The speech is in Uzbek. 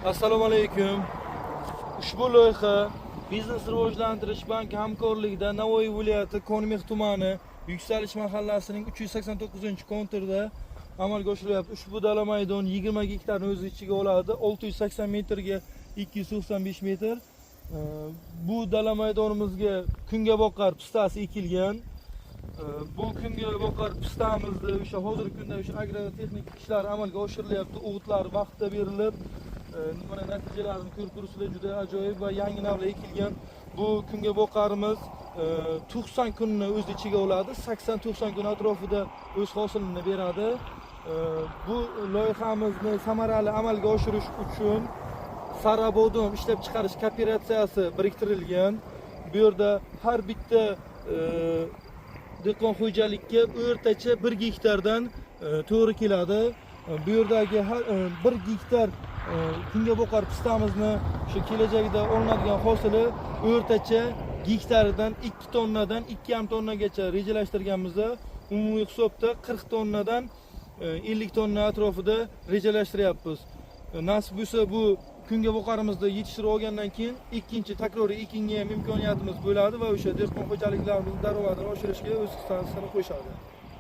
Assalomu alaykum. Ushbu loyiha Biznes rivojlantirish banki hamkorligida Navoiy viloyati Konmix tumani Yuksalish mahallasining 389-konturda amalga oshirilyapti. Ushbu dala maydon 20 gektarni o'z ichiga oladi. 680 metrga 295 metr. Bu dala maydonimizga kungaboqar pistasi ekilgan. Bu kungaboqar pistamizda o'sha hozirgi kunda o'sha agrotexnik ishlar amalga oshirilyapti. O'g'itlar vaqtida berilib, mana natijalarini ko'rib turibsizlar, juda ajoyib va yangi navlar ekilgan. Bu kungaboqarimiz 90 kunni o'z ichiga oladi. 80-90 kun atrofida o'z hosilini beradi. Bu loyihamizni samarali amalga oshirish uchun sarabodon ishlab chiqarish kooperatsiyasi biriktirilgan. Bu yerda har bitta dehqon xo'jalikka o'rtacha 1 gektardan to'g'ri keladi. Bu yerdagi 1 gektar kungaboqar pistamizni shu kelajakda olinadigan hosili o'rtacha gektaridan 2 tonnadan 2,5 tonnagacha rejalashtirganmizda, umumiy hisobda 40 tonnadan 50 tonna atrofida rejalashtiryapmiz. Nasib bo'lsa bu kungaboqarimizni yetishtirib olgandan keyin ikkinchi takroriy ekinga ham imkoniyatimiz bo'ladi va o'sha dehqon xo'jaliklarimiz daromadini oshirishga o'z hissasini qo'shadi.